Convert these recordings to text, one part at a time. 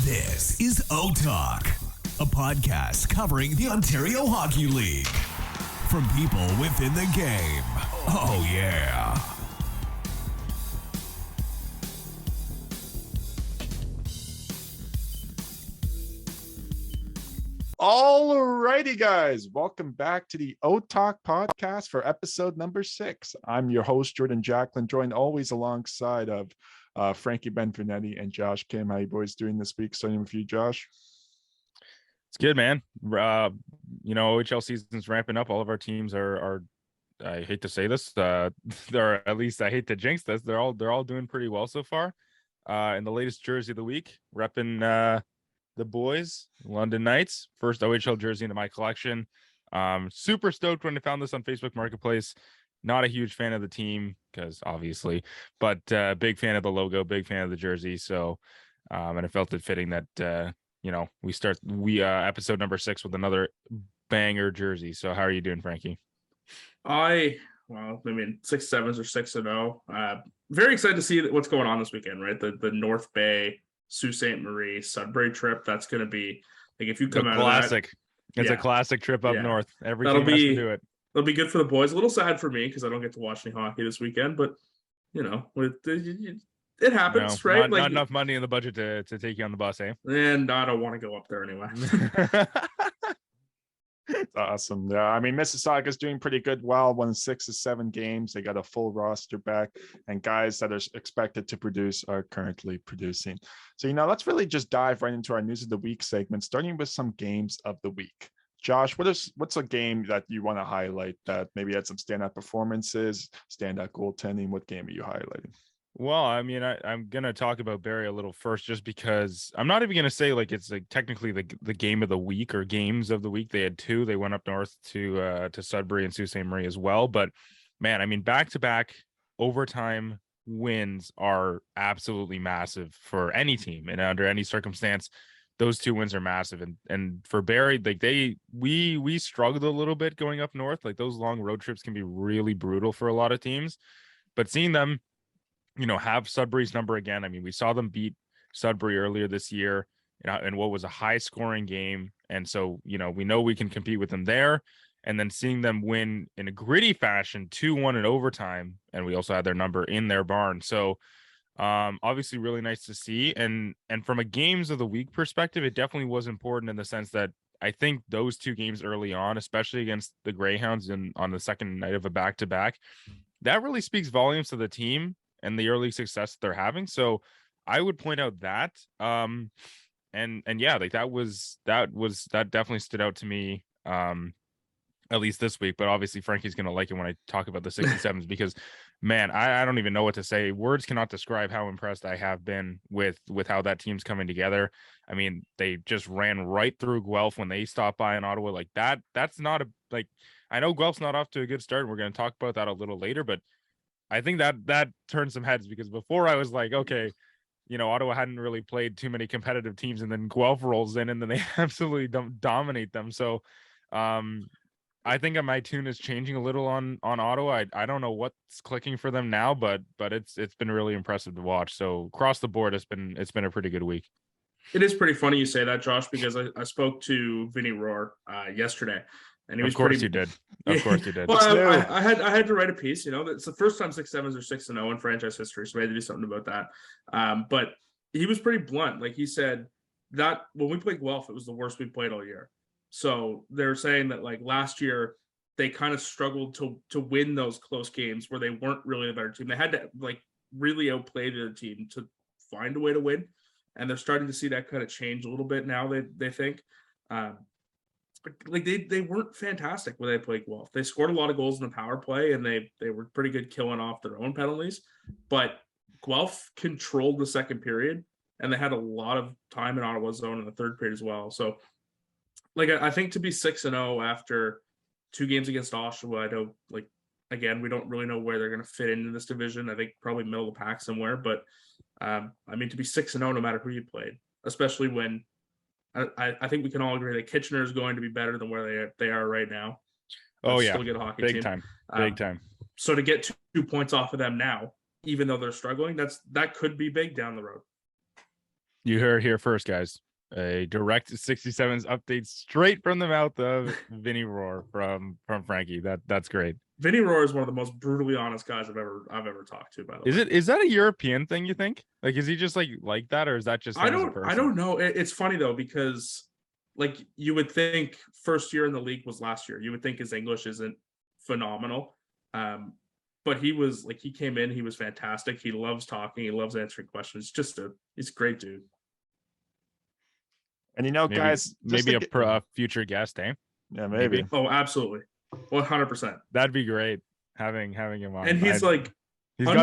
This is O-Talk, a podcast covering the Ontario Hockey League. From people within the game. Oh, yeah. All righty, guys. Welcome back to the O-Talk podcast for episode number 6. I'm your host, Jordan Jacklin, joined always alongside of Frankie Benvenuti and Josh Kim. How you boys doing this week? Starting with you, Josh. It's good, man. OHL season's ramping up. All of our teams are I hate to say this, they're, at least I hate to jinx this, they're all doing pretty well so far. In the latest jersey of the week, repping the boys, London Knights, first OHL jersey into my collection. Super stoked when I found this on Facebook Marketplace. Not a huge fan of the team because obviously, but big fan of the logo, big fan of the jersey. So, and I felt it fitting that we start episode number 6 with another banger jersey. So how are you doing, Frankie? 6-7s or 6-0. Very excited to see what's going on this weekend, right? The North Bay, Sault Ste. Marie, Sudbury trip. That's going to be like, if you come out classic. Of that, it's a classic trip up north. Every That'll team has to do it. It'll be good for the boys. A little sad for me because I don't get to watch any hockey this weekend, but it happens, right? Not enough money in the budget to take you on the bus, eh? And I don't want to go up there anyway. It's awesome. Yeah, I mean, Mississauga's doing pretty good. Well, won 6 of 7 games. They got a full roster back, and guys that are expected to produce are currently producing. So, let's really just dive right into our news of the week segment, starting with some games of the week. Josh, what's a game that you want to highlight that maybe had some standout performances, standout goaltending? What game are you highlighting? Well, I mean, I'm going to talk about Barrie a little first, just because I'm not even going to say like it's like technically the game of the week or games of the week. They had 2. They went up north to Sudbury and Sault Ste. Marie as well. But man, I mean, back-to-back overtime wins are absolutely massive for any team, and under any circumstance, those 2 wins are massive. And for Barrie, like we struggled a little bit going up north. Like those long road trips can be really brutal for a lot of teams, but seeing them have Sudbury's number again. I mean, we saw them beat Sudbury earlier this year in what was a high scoring game. And so, we know we can compete with them there. And then seeing them win in a gritty fashion, 2-1 in overtime. And we also had their number in their barn. So obviously really nice to see. And from a games of the week perspective, it definitely was important in the sense that I think those 2 games early on, especially against the Greyhounds and on the second night of a back-to-back, that really speaks volumes to the team and the early success they're having. So I would point out that, and yeah, like that definitely stood out to me, at least this week. But obviously Frankie's going to like it when I talk about the 67s because, man, I don't even know what to say. Words cannot describe how impressed I have been with how that team's coming together. I mean, they just ran right through Guelph when they stopped by in Ottawa. Like that's not I know Guelph's not off to a good start, and we're going to talk about that a little later, but I think that turned some heads because before I was like, okay, Ottawa hadn't really played too many competitive teams, and then Guelph rolls in and then they absolutely dominate them. So I think my tune is changing a little on Ottawa. I don't know what's clicking for them now, but it's been really impressive to watch. So across the board, it's been a pretty good week. It is pretty funny you say that, Josh, because I spoke to Vinny Rohr yesterday. And he was Of course pretty... you did. Of course you did. Well, I had to write a piece. It's the first time 6-7s or 6-0 in franchise history, so I had to do something about that. But he was pretty blunt. Like he said that when we played Guelph, it was the worst we played all year. So they're saying that like last year they kind of struggled to win those close games where they weren't really the better team. They had to like really outplay the team to find a way to win, and they're starting to see that kind of change a little bit now. They think. Like they weren't fantastic when they played Guelph. They scored a lot of goals in the power play, and they were pretty good killing off their own penalties. But Guelph controlled the second period, and they had a lot of time in Ottawa's zone in the third period as well. So, like I think to be 6-0 after 2 games against Oshawa, I know, like again, we don't really know where they're going to fit into this division. I think probably middle of the pack somewhere. But I mean, to be 6-0 no matter who you played, especially when. I think we can all agree that Kitchener is going to be better than where they are right now. Oh yeah, still a good hockey big team. Big time. So to get 2 points off of them now, even though they're struggling, that could be big down the road. You heard it here first, guys. A direct 67's update straight from the mouth of Vinny Roar from Frankie. That's great. Vinny Roar is one of the most brutally honest guys I've ever talked to. By the way, Is that a European thing? You think? Like, is he just like that, or is that just him as a person? I don't know. It's funny though, because like you would think first year in the league was last year. You would think his English isn't phenomenal, but he came in. He was fantastic. He loves talking. He loves answering questions. He's a great dude. And Maybe, guys, maybe a future guest, eh? Yeah, maybe. Oh, absolutely, 100%. That'd be great having him on. And he's got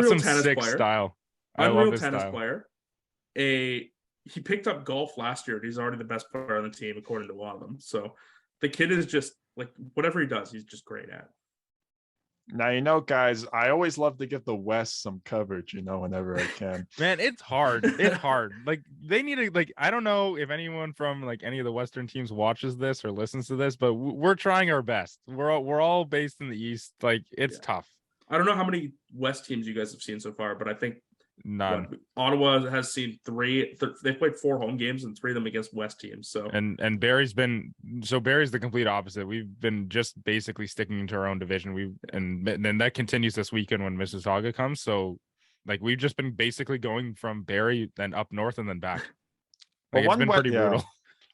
some tennis sick player, style. I unreal love his tennis style. player. He picked up golf last year. And he's already the best player on the team according to a lot of them. So the kid is just like whatever he does, he's just great at. Now, guys, I always love to give the West some coverage, whenever I can. Man, it's hard. It's hard. Like they need to I don't know if anyone from like any of the Western teams watches this or listens to this, but we're trying our best. We're all based in the East. Like it's tough. I don't know how many West teams you guys have seen so far, but I think none. Ottawa has seen three. They played 4 home games and 3 of them against West teams. So and Barry's the complete opposite. We've been just basically sticking to our own division. And then that continues this weekend when Mississauga comes. So like we've just been basically going from Barrie then up north and then back. Like, it's been pretty brutal.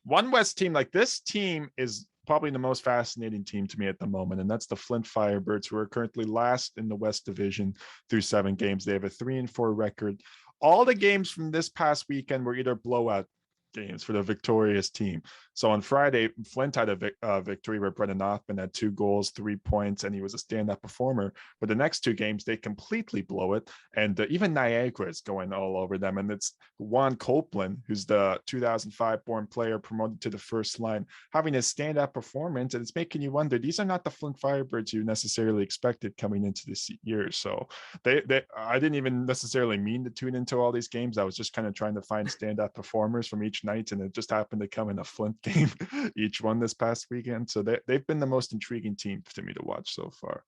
One West team, like this team is probably the most fascinating team to me at the moment, and that's the Flint Firebirds, who are currently last in the West Division through 7 games. They have a 3-4 record. All the games from this past weekend were either blowout games for the victorious team. So on Friday, Flint had a victory where Brendan Othman had 2 goals, 3 points, and he was a stand-up performer. But the next 2 games, they completely blow it. And even Niagara is going all over them. And it's Juan Copeland, who's the 2005-born player promoted to the first line, having a stand-up performance. And it's making you wonder, these are not the Flint Firebirds you necessarily expected coming into this year. So I didn't even necessarily mean to tune into all these games. I was just kind of trying to find stand-up performers from each night, and it just happened to come in a Flint game each one this past weekend. So they've been the most intriguing team to me to watch so far.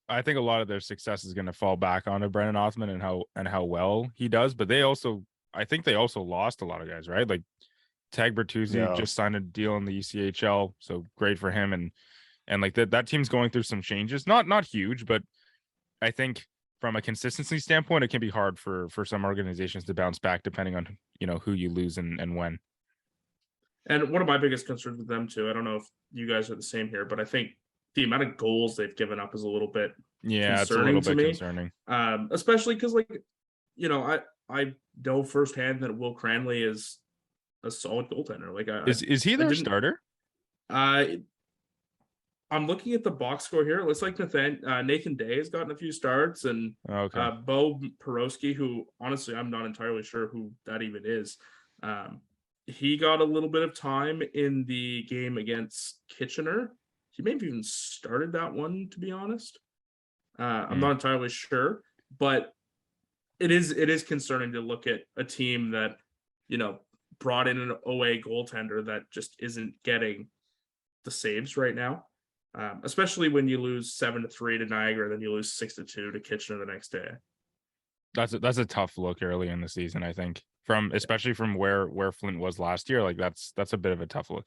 I think a lot of their success is going to fall back onto Brendan Othman and how well he does, but I think they also lost a lot of guys, right? Like Tag Bertuzzi just signed a deal in the ECHL, so great for him. And like that team's going through some changes, not huge, but I think from a consistency standpoint, it can be hard for some organizations to bounce back depending on who you lose and when. And one of my biggest concerns with them too, I don't know if you guys are the same here, but I think the amount of goals they've given up is a little bit it's a little bit concerning. Especially because I know firsthand that Will Cranley is a solid goaltender. Like is he their starter? I'm looking at the box score here. It looks like Nathan Day has gotten a few starts, and Bo Porowski, who honestly I'm not entirely sure who that even is. He got a little bit of time in the game against Kitchener. He may have even started that one, to be honest. I'm not entirely sure, but it is concerning to look at a team that brought in an OA goaltender that just isn't getting the saves right now. Especially when you lose 7-3 to Niagara, then you lose 6-2 to Kitchener the next day. That's a tough look early in the season, I think. Especially from where Flint was last year, like that's a bit of a tough look.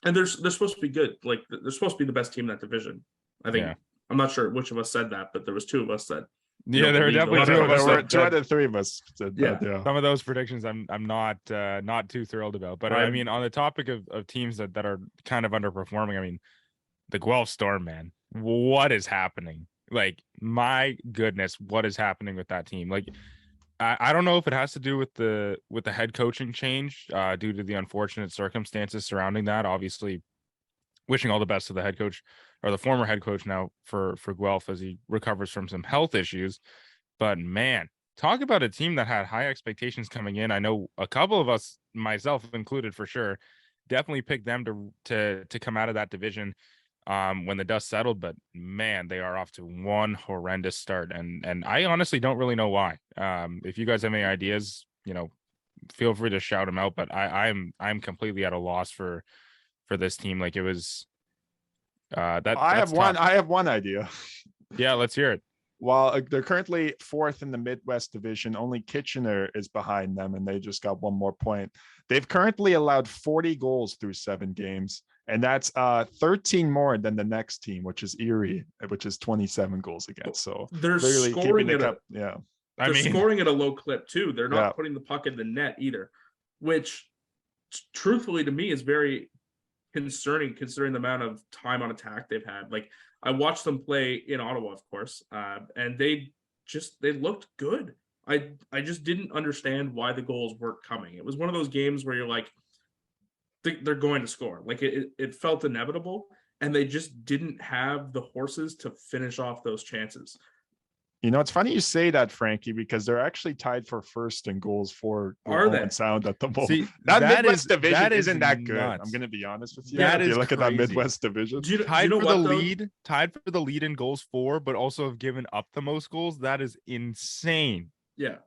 And they're supposed to be good. Like they're supposed to be the best team in that division. I think. Yeah. I'm not sure which of us said that, but there was 2 of us that. Yeah, there were definitely 2 of us. 2 out of 3 of us said that. Yeah. Some of those predictions I'm not too thrilled about. But I mean, on the topic of teams that are kind of underperforming, I mean, the Guelph Storm, man, what is happening? Like, my goodness, what is happening with that team? Like, I don't know if it has to do with the head coaching change due to the unfortunate circumstances surrounding that. Obviously, wishing all the best to the head coach or the former head coach now for Guelph as he recovers from some health issues. But man, talk about a team that had high expectations coming in. I know a couple of us, myself included for sure, definitely picked them to come out of that division when the dust settled, but man, they are off to one horrendous start, and I honestly don't really know why. If you guys have any ideas, feel free to shout them out. But I'm completely at a loss for this team. Like it was I have one idea. Yeah, let's hear it. While they're currently fourth in the Midwest Division, only Kitchener is behind them, and they just got one more point. They've currently allowed 40 goals through 7 games, and that's 13 more than the next team, which is Erie, which is 27 goals against. So they're clearly scoring keeping the at cup. Yeah, they're scoring at a low clip too. They're not Yeah. putting the puck in the net either, which truthfully to me is very concerning considering the amount of time on attack they've had. Like I watched them play in Ottawa, of course, and they looked good. I just didn't understand why the goals weren't coming. It was one of those games where you're like, they're going to score. Like it felt inevitable, and they just didn't have the horses to finish off those chances. You know, it's funny you say that, Frankie, because they're actually tied for first in goals for Are they? Owen Sound at the moment. See, that that Midwest is- division that is isn't that good. nuts. I'm going to be honest with you. That if you is look at that crazy. Midwest division, Do you Tied know for what, the though? lead, tied for the lead in goals for, but also have given up the most goals. That is insane. Yeah.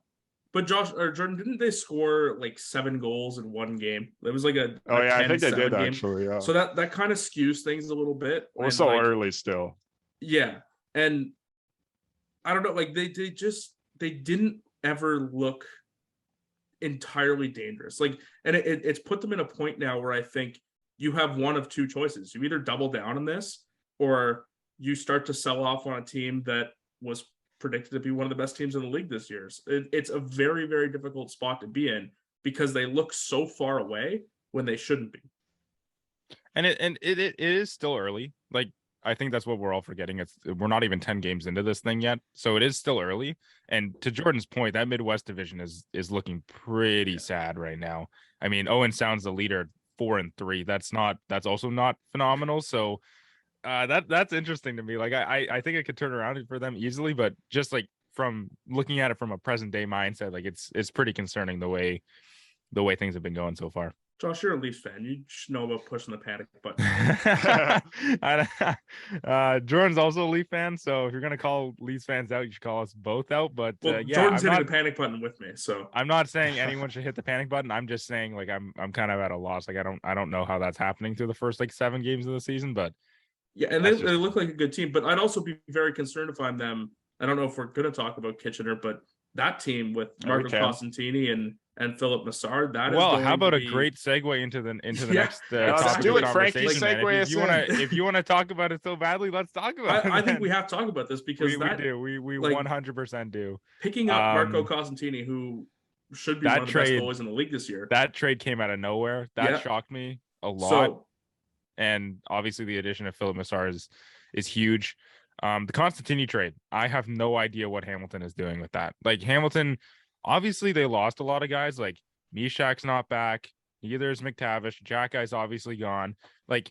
But Josh or Jordan, didn't they score like 7 goals in one game? It was like a I think they 10-7 did game. actually. Yeah. So that kind of skews things a little bit. We're And, so like, early still. Yeah. And I don't know, like they didn't ever look entirely dangerous. Like, and it's put them in a point now where I think you have one of two choices. You either double down on this or you start to sell off on a team that was predicted to be one of the best teams in the league this year. It's a very, very difficult spot to be in because they look so far away when they shouldn't be. And it is still early. Like I think that's what we're all forgetting. We're not even 10 games into this thing yet, so it is still early. And to Jordan's point, that Midwest division is looking pretty sad right now. I mean, Owen Sound's the leader, 4-3. That's also not phenomenal. So that's interesting to me. Like I think it could turn around for them easily, but just like from looking at it from a present day mindset, like it's pretty concerning the way things have been going so far. Josh, you're a Leafs fan. You should know about pushing the panic button. Jordan's also a Leaf fan, so if you're gonna call Leafs fans out, you should call us both out. But Well, yeah, Jordan's hitting the panic button with me, so I'm not saying anyone should hit the panic button. I'm just saying like I'm kind of at a loss. Like I don't know how that's happening through the first like 7 games of the season, but yeah, and they look like a good team. But I'd also be very concerned if I'm them. I don't know if we're going to talk about Kitchener, but that team with Marco Costantini and Philip Massard. Well, how about a great segue into the next let's topic do of it, Frankie. conversation, man. Segue If you want to talk about it so badly, let's talk about it. I think we have to talk about this because we do. We like, 100% do. Picking up Marco Costantini, who should be one of the best goalies in the league this year. That trade came out of nowhere. That shocked me a lot. And obviously the addition of Philip Massard is huge. The Constantini trade, I have no idea what Hamilton is doing with that. Like Hamilton, obviously they lost a lot of guys. Like Mishak's not back. Neither is McTavish. Jack Guy's obviously gone. Like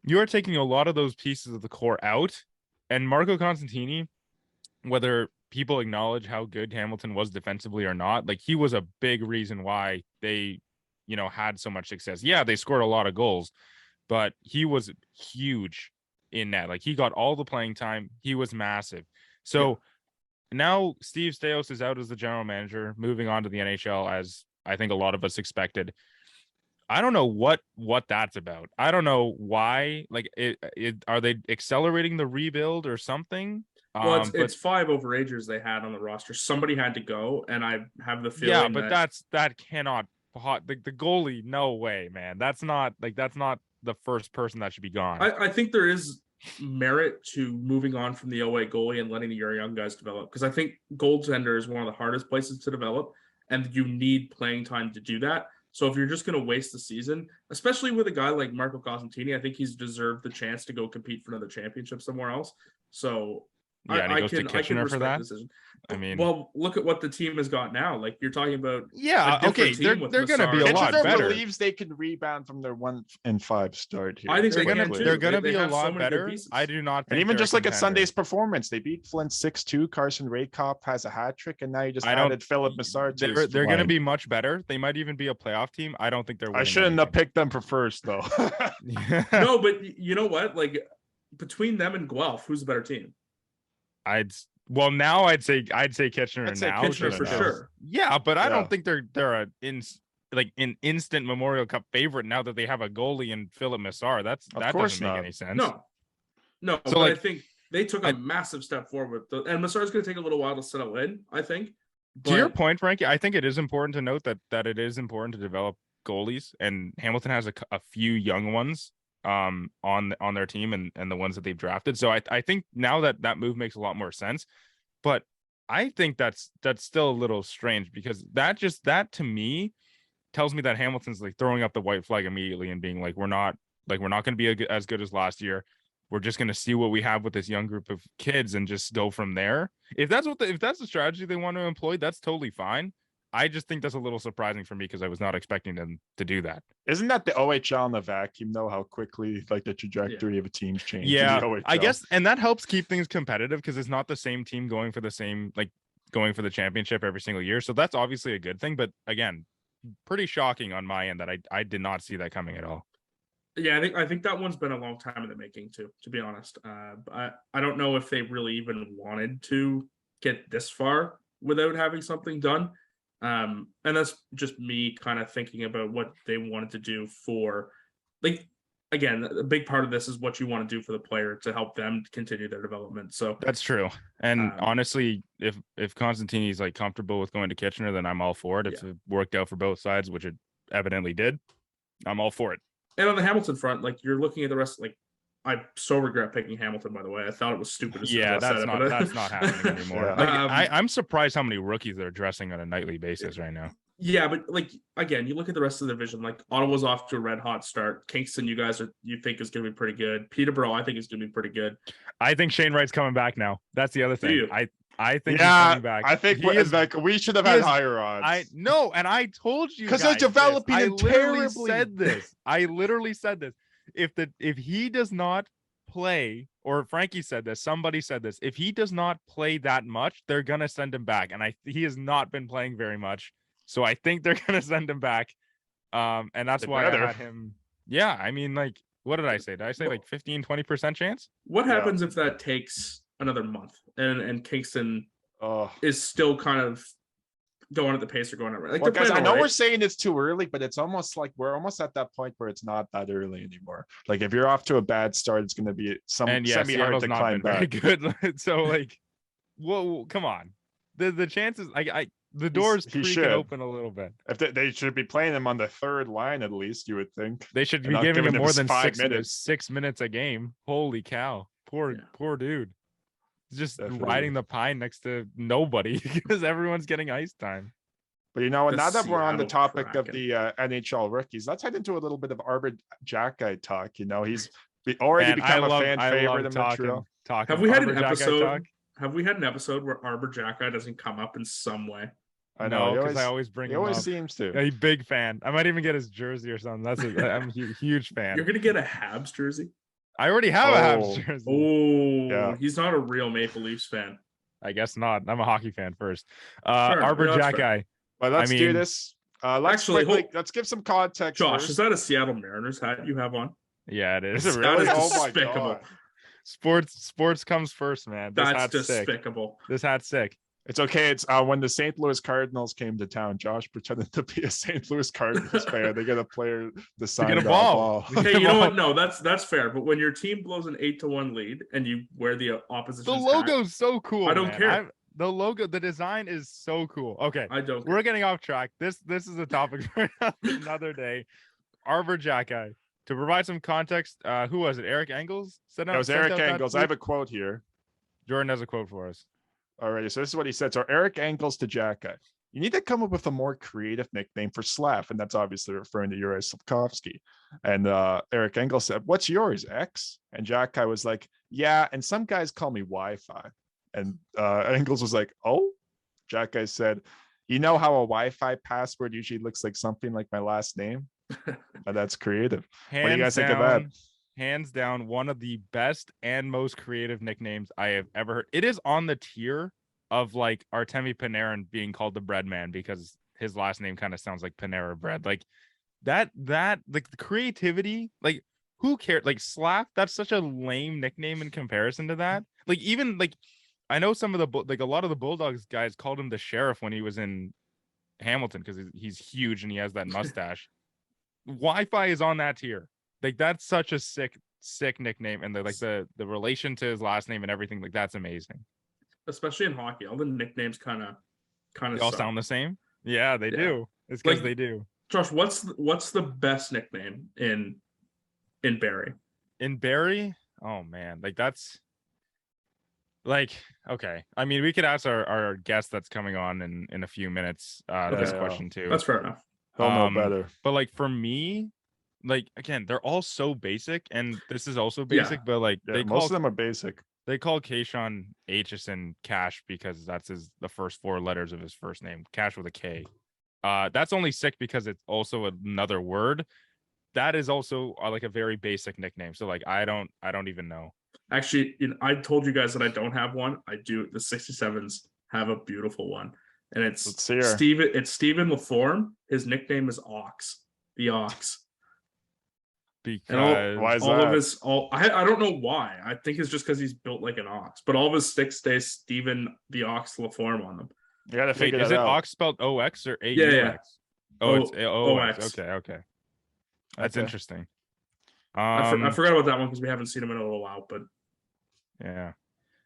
you're taking a lot of those pieces of the core out. And Marco Constantini, whether people acknowledge how good Hamilton was defensively or not, like he was a big reason why they, had so much success. Yeah, they scored a lot of goals, but he was huge in net. Like he got all the playing time. He was massive. So now Steve Stais is out as the general manager, moving on to the NHL, as I think a lot of us expected. I don't know what that's about. I don't know why. Like, are they accelerating the rebuild or something? Well, it's 5 overagers they had on the roster. Somebody had to go, and I have the feeling. Yeah, but that cannot. The goalie, no way, man. That's not the first person that should be gone. I think there is merit to moving on from the 08 goalie and letting your young guys develop, because I think goaltender is one of the hardest places to develop, and you need playing time to do that. So if you're just going to waste the season, especially with a guy like Marco Costantini, I think he's deserved the chance to go compete for another championship somewhere else. So yeah, and he goes to Kitchener for that. Decision. I mean, well, look at what the team has got now. Like you're talking about, okay, they're going to be a lot Kitchener better. Believes they can rebound from their 1-5 start here. I think they're going to be a lot better. I do not. And even just look at Sunday's performance, they beat Flint 6-2. Carson Raykop has a hat trick, and now you just added Philip Massard. They're going to be much better. They might even be a playoff team. I don't think they're. I shouldn't have picked them for first, though. No, but you know what? Like between them and Guelph, who's the better team? I'd say Kitchener now. Kitchener for sure. Yeah, but I don't think they're an instant Memorial Cup favorite now that they have a goalie in Philip Massard. That doesn't make any sense. No. So but I think they took a massive step forward. And Massar's going to take a little while to settle in, I think. To your point, Frankie, I think it is important to note that it is important to develop goalies, and Hamilton has a few young ones on their team and the ones that they've drafted. So I think now that move makes a lot more sense. But I think that's still a little strange, because that to me tells me that Hamilton's like throwing up the white flag immediately and being like, we're not going to be as good as last year. We're just going to see what we have with this young group of kids and just go from there. If that's the strategy they want to employ, that's totally fine. I just think that's a little surprising for me, because I was not expecting them to do that. Isn't that the OHL in the vacuum, though? How quickly like the trajectory of a team's changed? Yeah, I guess, and that helps keep things competitive, because it's not the same team going for the championship every single year. So that's obviously a good thing. But again, pretty shocking on my end that I did not see that coming at all. Yeah, I think that one's been a long time in the making too, to be honest. I don't know if they really even wanted to get this far without having something done. And that's just me kind of thinking about what they wanted to do for, like, again, a big part of this is what you want to do for the player to help them continue their development. So that's true. And honestly, if Constantini's like comfortable with going to Kitchener, then I'm all for it. If it worked out for both sides, which it evidently did, I'm all for it. And on the Hamilton front, like, you're looking at the rest, like, I so regret picking Hamilton, by the way. I thought it was stupid. That's not happening anymore. I'm surprised how many rookies they're addressing on a nightly basis right now. Yeah, but like, again, you look at the rest of the division, like Ottawa's off to a red hot start. Kingston, you think is going to be pretty good. Peterborough, I think is going to be pretty good. I think Shane Wright's coming back now. That's the other thing. I think he's coming back. I think we should have had higher odds. And I told you because they're developing him terribly. I literally said this. If he does not play, or Frankie said this, somebody said this, if he does not play that much, they're gonna send him back. And he has not been playing very much, so I think they're gonna send him back. And that's why I had him. Yeah, I mean, like, what did I say? Did I say like 15-20% chance? What happens if that takes another month and Kingston is still kind of going at the pace they're going at? Like, guys, I know we're saying it's too early, but it's almost like we're almost at that point where it's not that early anymore. Like, if you're off to a bad start, it's going to be semi-hard to climb back. Very good. So, like, whoa, come on. The chances, the door's creaking open a little bit. If they should be playing him on the third line, at least, you would think. They should be giving him more than 6 minutes a game. Holy cow. Poor dude. Just riding the pine next to nobody because everyone's getting ice time. But now that we're on the topic of the NHL rookies, let's head into a little bit of Arbor Jackai talk. He's already become a fan favorite in Montreal. Have we had an episode? Have we had an episode where Arbor Jackai doesn't come up in some way? I know, because I always bring him up. He always seems to. A big fan. I might even get his jersey or something. I'm a huge fan. You're gonna get a Habs jersey? I already have a Habs jersey. Oh, he's not a real Maple Leafs fan. I guess not. I'm a hockey fan first. Arbor Jackai. Well, let's do this. Let's give some context. Josh, first. Is that a Seattle Mariners hat you have on? Yeah, it is. Is it really? Oh my God. Sports comes first, man. That's despicable. This hat's sick. It's okay. It's when the St. Louis Cardinals came to town, Josh pretended to be a St. Louis Cardinals fan. They get a player to sign a ball. Hey, you know what? No, that's fair. But when your team blows an 8-1 lead and you wear the opposition, the logo's so cool. I don't care. The logo, the design is so cool. Okay, I don't. We're getting off track. This is a topic for another day. Arbor Jackai. To provide some context, who was it? Eric Engels? That was Eric Engels. I have a quote here. Jordan has a quote for us. Alrighty, so this is what he said. So Eric Engels to Jackai. You need to come up with a more creative nickname for Slav, and that's obviously referring to Yuri Slavkovsky. And Eric Engels said, "What's yours, X?" And Jackai was like, "Yeah, and some guys call me Wi-Fi." And Engels was like, "Oh?" Jackai said, "You know how a Wi-Fi password usually looks like something like my last name?" And that's creative. What do you guys think of that? Hands down, one of the best and most creative nicknames I have ever heard. It is on the tier of like Artemi Panarin being called the bread man because his last name kind of sounds like Panera bread. Like that like the creativity, like who cares? Like Slav, that's such a lame nickname in comparison to that. Like even like I know some of the like a lot of the Bulldogs guys called him the sheriff when he was in Hamilton because he's huge and he has that mustache. Wi-Fi is on that tier. Like that's such a sick sick nickname, and the relation to his last name and everything, like that's amazing. Especially in hockey, all the nicknames kind of They all sound the same. Yeah, they do. It's because they do. Josh, what's the best nickname in Barrie? In Barrie, oh man, like that's like okay. I mean, we could ask our guest that's coming on in a few minutes this question too. That's fair enough. He'll know better. But like for me, like again, they're all so basic, and this is also basic. But like most of them are basic. They call Kayshawn Aitchison Cash because that's the first 4 letters of his first name, Cash with a K. That's only sick because it's also another word. That is also like a very basic nickname. So like I don't even know. Actually, I told you guys that I don't have one. I do. The 67s have a beautiful one, and it's Steven. It's Steven Laforme. His nickname is Ox, the Ox. Because why is all that? of his I don't know why. I think it's just because he's built like an ox, but all of his sticks say Steven the Ox Laforme on them. You gotta figure that out. Is it Ox spelled OX or AUX? Yeah. Oh, it's OX. Okay. That's interesting. I forgot about that one because we haven't seen him in a little while, but yeah,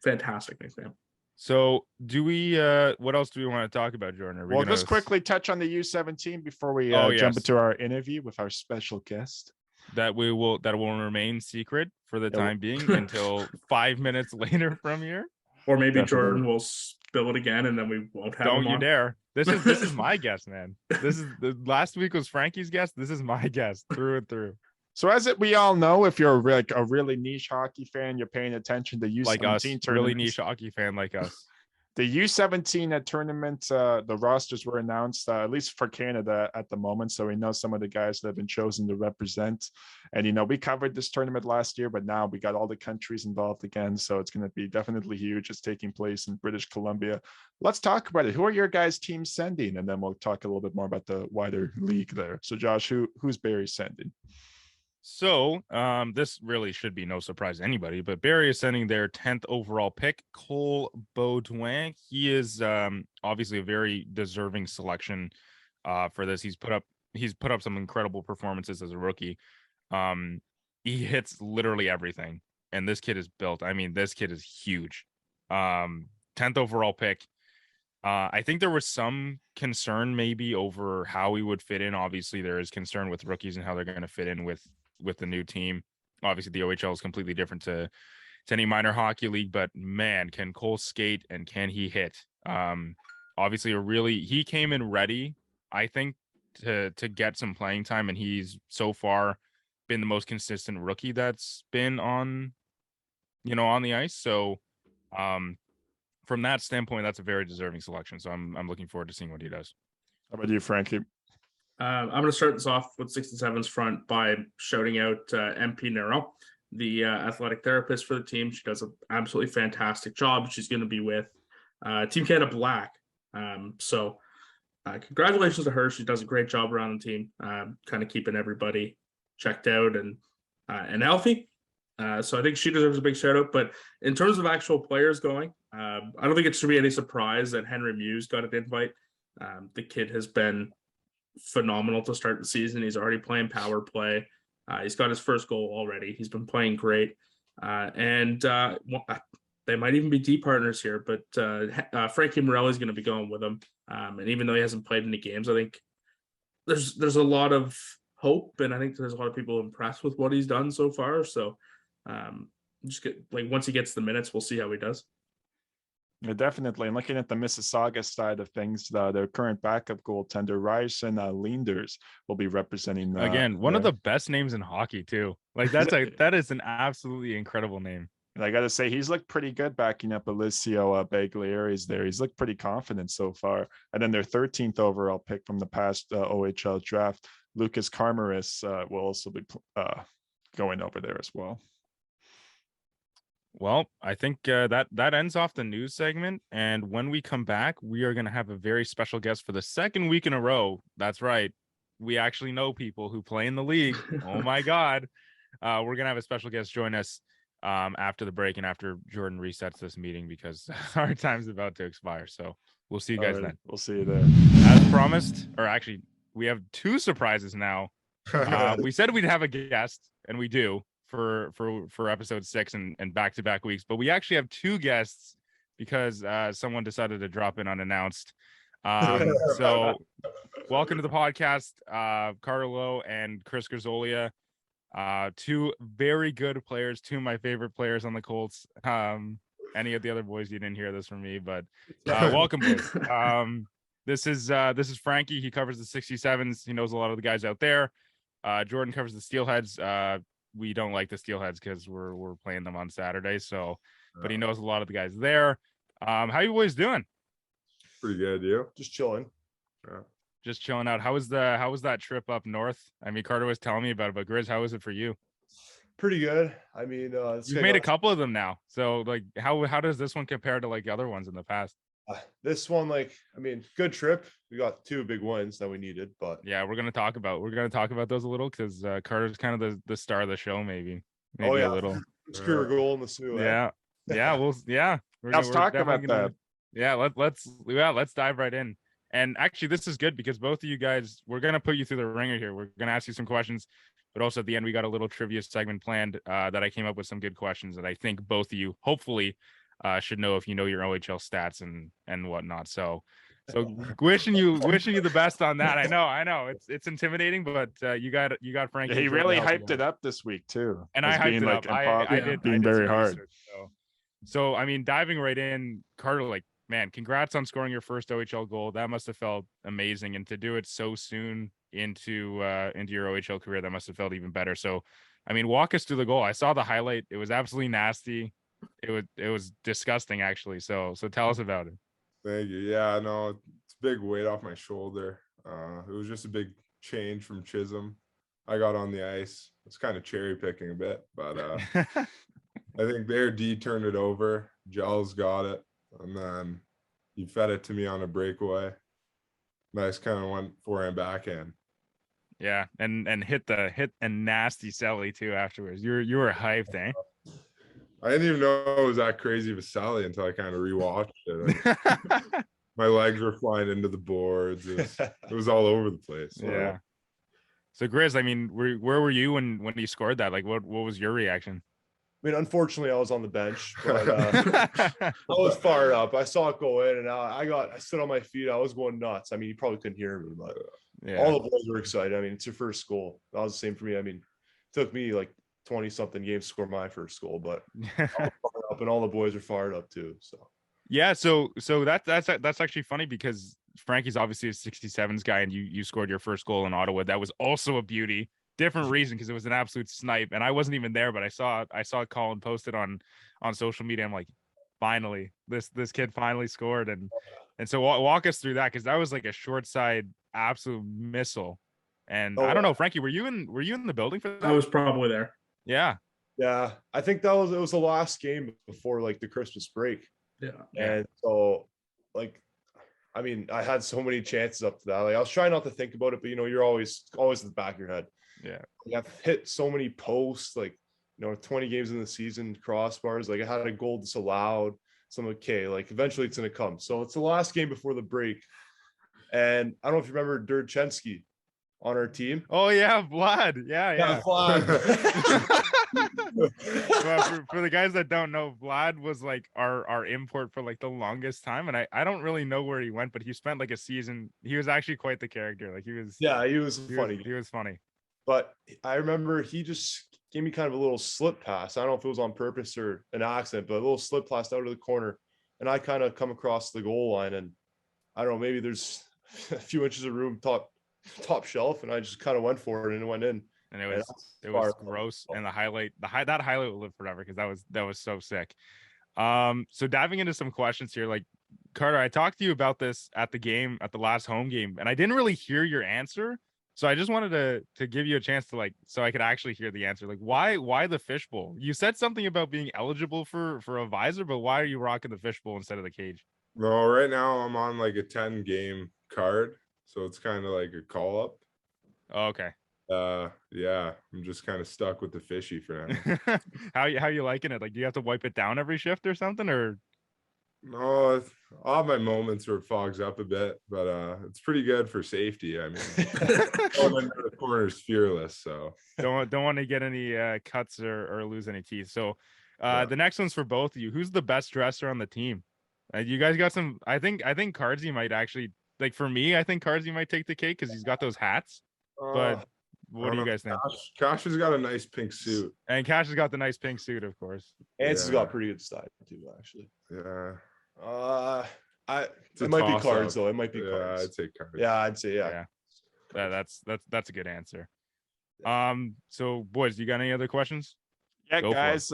fantastic nickname. So do we what else do we want to talk about, Jordan? Well, just quickly touch on the U17 before we jump into our interview with our special guest. That will remain secret for the time being until 5 minutes later from here. Or maybe Jordan will spill it again and then we won't have him Don't you on. dare. This is my guess, man. This is the last week was Frankie's guess. This is my guess through and through. So as we all know, if you're like a really niche hockey fan, you're paying attention to U17 like us, tournaments. really niche hockey fan like us. The U17 tournament, the rosters were announced, at least for Canada at the moment. So we know some of the guys that have been chosen to represent. And, we covered this tournament last year, but now we got all the countries involved again. So it's going to be definitely huge. It's taking place in British Columbia. Let's talk about it. Who are your guys' teams sending? And then we'll talk a little bit more about the wider league there. So Josh, who's Barrie sending? So this really should be no surprise to anybody, but Barrie is sending their 10th overall pick, Cole Baudouin. He is obviously a very deserving selection for this. He's put up some incredible performances as a rookie. He hits literally everything, and this kid is built. I mean, this kid is huge. 10th overall pick. I think there was some concern maybe over how he would fit in. Obviously, there is concern with rookies and how they're going to fit in with the new team. Obviously, the OHL is completely different to any minor hockey league, but man, can Cole skate and can he hit? Obviously, he came in ready, I think, to get some playing time, and he's so far been the most consistent rookie that's been on the ice. So, from that standpoint, that's a very deserving selection. So I'm looking forward to seeing what he does. How about you, Frankie? I'm going to start this off with 67's front by shouting out MP Nero, the athletic therapist for the team. She does an absolutely fantastic job. She's going to be with Team Canada Black. So congratulations to her. She does a great job around the team, kind of keeping everybody checked out and healthy. So I think she deserves a big shout out. But in terms of actual players going, I don't think it should be any surprise that Henry Muse got an invite. The kid has been phenomenal to start the season. He's already playing power play. He's got his first goal already. He's been playing great. And they might even be D partners here, but Frankie Morelli is going to be going with him. And even though he hasn't played any games, I think there's a lot of hope, and I think there's a lot of people impressed with what he's done so far. So once he gets the minutes, we'll see how he does. Yeah, definitely. And looking at the Mississauga side of things, their current backup goaltender, Ryerson Leenders, will be representing. Again, one of the best names in hockey, too. Like, that is an absolutely incredible name. And I got to say, he's looked pretty good backing up Alessio Bagliari's there. He's looked pretty confident so far. And then their 13th overall pick from the past OHL draft, Lucas Carmeris, will also be going over there as well. Well, I think that ends off the news segment. And when we come back, we are going to have a very special guest for the second week in a row. That's right. We actually know people who play in the league. Oh, my God. We're going to have a special guest join us after the break and after Jordan resets this meeting because our time's about to expire. So we'll see you guys then. We'll see you there. As promised, or actually, we have 2 surprises now. We said we'd have a guest, and we do. for episode 6 and back-to-back weeks, but we actually have 2 guests because someone decided to drop in unannounced. So welcome to the podcast, Carter Lowe and Chris Grisolia, 2 very good players, 2 of my favorite players on the Colts. Any of the other boys, you didn't hear this from me, but welcome, boys. This is Frankie. He covers the 67s. He knows a lot of the guys out there. Jordan covers the Steelheads. We don't like the Steelheads because we're playing them on Saturday. So, but he knows a lot of the guys there. How you boys doing? Pretty good, you? Just chilling. Yeah. Just chilling out. How was that trip up north? I mean, Carter was telling me about it, but Grizz, how was it for you? Pretty good. I mean, you've made a couple of them now. So like, how does this one compare to like the other ones in the past? This one, like, I mean, good trip. We got 2 big wins that we needed, but yeah, we're gonna talk about those a little because Carter's kind of the star of the show, maybe a little. Screw goal in the Sioux. Yeah, Let's talk about that. Yeah, let's dive right in. And actually, this is good because both of you guys, we're gonna put you through the ringer here. We're gonna ask you some questions, but also at the end, we got a little trivia segment planned that I came up with some good questions that I think both of you hopefully should know if you know your OHL stats and whatnot. So wishing you the best on that. I know it's intimidating, but you got Frankie. He really hyped it up this week too, and I hyped it up. I did very hard. Research, so I mean, diving right in, Carter, like, man, congrats on scoring your first OHL goal. That must have felt amazing, and to do it so soon into your OHL career, that must have felt even better. So, I mean, walk us through the goal. I saw the highlight. It was absolutely nasty. It was disgusting, actually. So tell us about it. Thank you. Yeah, no, it's a big weight off my shoulder. It was just a big change from Chisholm. I got on the ice. It's kind of cherry picking a bit, but I think their D turned it over. Gels got it, and then he fed it to me on a breakaway. Nice kind of went forehand backhand. Yeah, and hit a nasty celly too afterwards. You were hyped, eh? I didn't even know it was that crazy of a sally until I kind of rewatched it. My legs were flying into the boards. It was all over the place. So. Yeah. So Grizz, I mean, where were you when he scored that? Like, what was your reaction? I mean, unfortunately, I was on the bench, but I was fired up. I saw it go in, and I stood on my feet. I was going nuts. I mean, you probably couldn't hear me, but all the boys were excited. I mean, it's your first goal. That was the same for me. I mean, it took me like 20-something games to score my first goal, but I was fired up, and all the boys are fired up too. So yeah, so that's actually funny because Frankie's obviously a 67s guy, and you scored your first goal in Ottawa. That was also a beauty. Different reason because it was an absolute snipe, and I wasn't even there, but I saw Colin posted on social media. I'm like, finally, this kid finally scored, and so walk us through that because that was like a short side absolute missile. And I don't know, Frankie, were you in the building for that? I was probably there. Yeah. I think it was the last game before like the Christmas break. Yeah. And so like, I mean, I had so many chances up to that. Like I was trying not to think about it, but you're always in the back of your head. Yeah. I've hit so many posts, like, 20 games in the season, crossbars. Like I had a goal disallowed. So I'm okay. Like eventually it's going to come. So it's the last game before the break. And I don't know if you remember Durchensky on our team. Oh yeah, Vlad. Yeah. Vlad. Well, for the guys that don't know, Vlad was like our import for like the longest time, and I don't really know where he went, but he spent like a season. He was actually quite the character. Like he was funny. He was funny. But I remember he just gave me kind of a little slip pass. I don't know if it was on purpose or an accident, but a little slip pass out of the corner, and I kind of come across the goal line, and I don't know, maybe there's a few inches of room top shelf, and I just kind of went for it and it went in. And it was gross. And that highlight will live forever because that was so sick. So diving into some questions here, like Carter, I talked to you about this at the last home game, and I didn't really hear your answer. So I just wanted to give you a chance to so I could actually hear the answer. Like why the fishbowl? You said something about being eligible for a visor, but why are you rocking the fishbowl instead of the cage? No, right now I'm on like a 10 game card. So it's kind of like a call up. Oh, okay. Yeah, I'm just kind of stuck with the fishy for now. How you liking it? Like, do you have to wipe it down every shift or something, or? No, I'll have my moments where it fogs up a bit, but it's pretty good for safety. I mean, going into the corner is fearless. So don't want to get any cuts or lose any teeth. So Yeah. the next one's for both of you. Who's the best dresser on the team? You guys got some. I think Cardsy might actually, like, for me, I think Cardsy might take the cake because he's got those hats. But what do you guys think? Cash has got a nice pink suit. And Cash has got the nice pink suit, of course. Anson's got pretty good style too, actually. Yeah. It might be Cards though. It might be Cards. I'd say Cards. Yeah, I'd say yeah. That's a good answer. So boys, you got any other questions? Yeah, guys.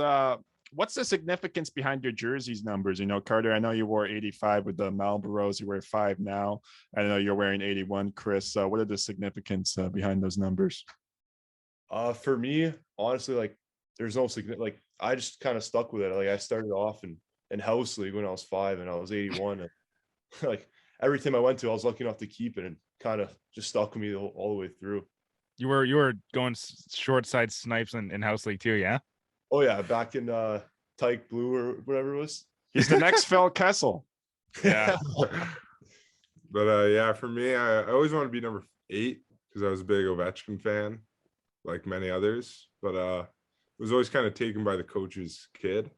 What's the significance behind your jerseys numbers? You know, Carter, I know you wore 85 with the Marlboros. You wear 5 now. I know you're wearing 81, Chris. What are the significance behind those numbers? For me, honestly, like there's no significance. Like I just kind of stuck with it. Like I started off in house league when I was 5 and I was 81. And like every team I went to, I was lucky enough to keep it and kind of just stuck with me all the way through. You were going short side snipes in house league too, yeah? Oh yeah, back in Tyke Blue or whatever it was. He's the next Phil Kessel. Yeah. But yeah, for me, I always wanted to be number 8 because I was a big Ovechkin fan, like many others. But it was always kind of taken by the coach's kid.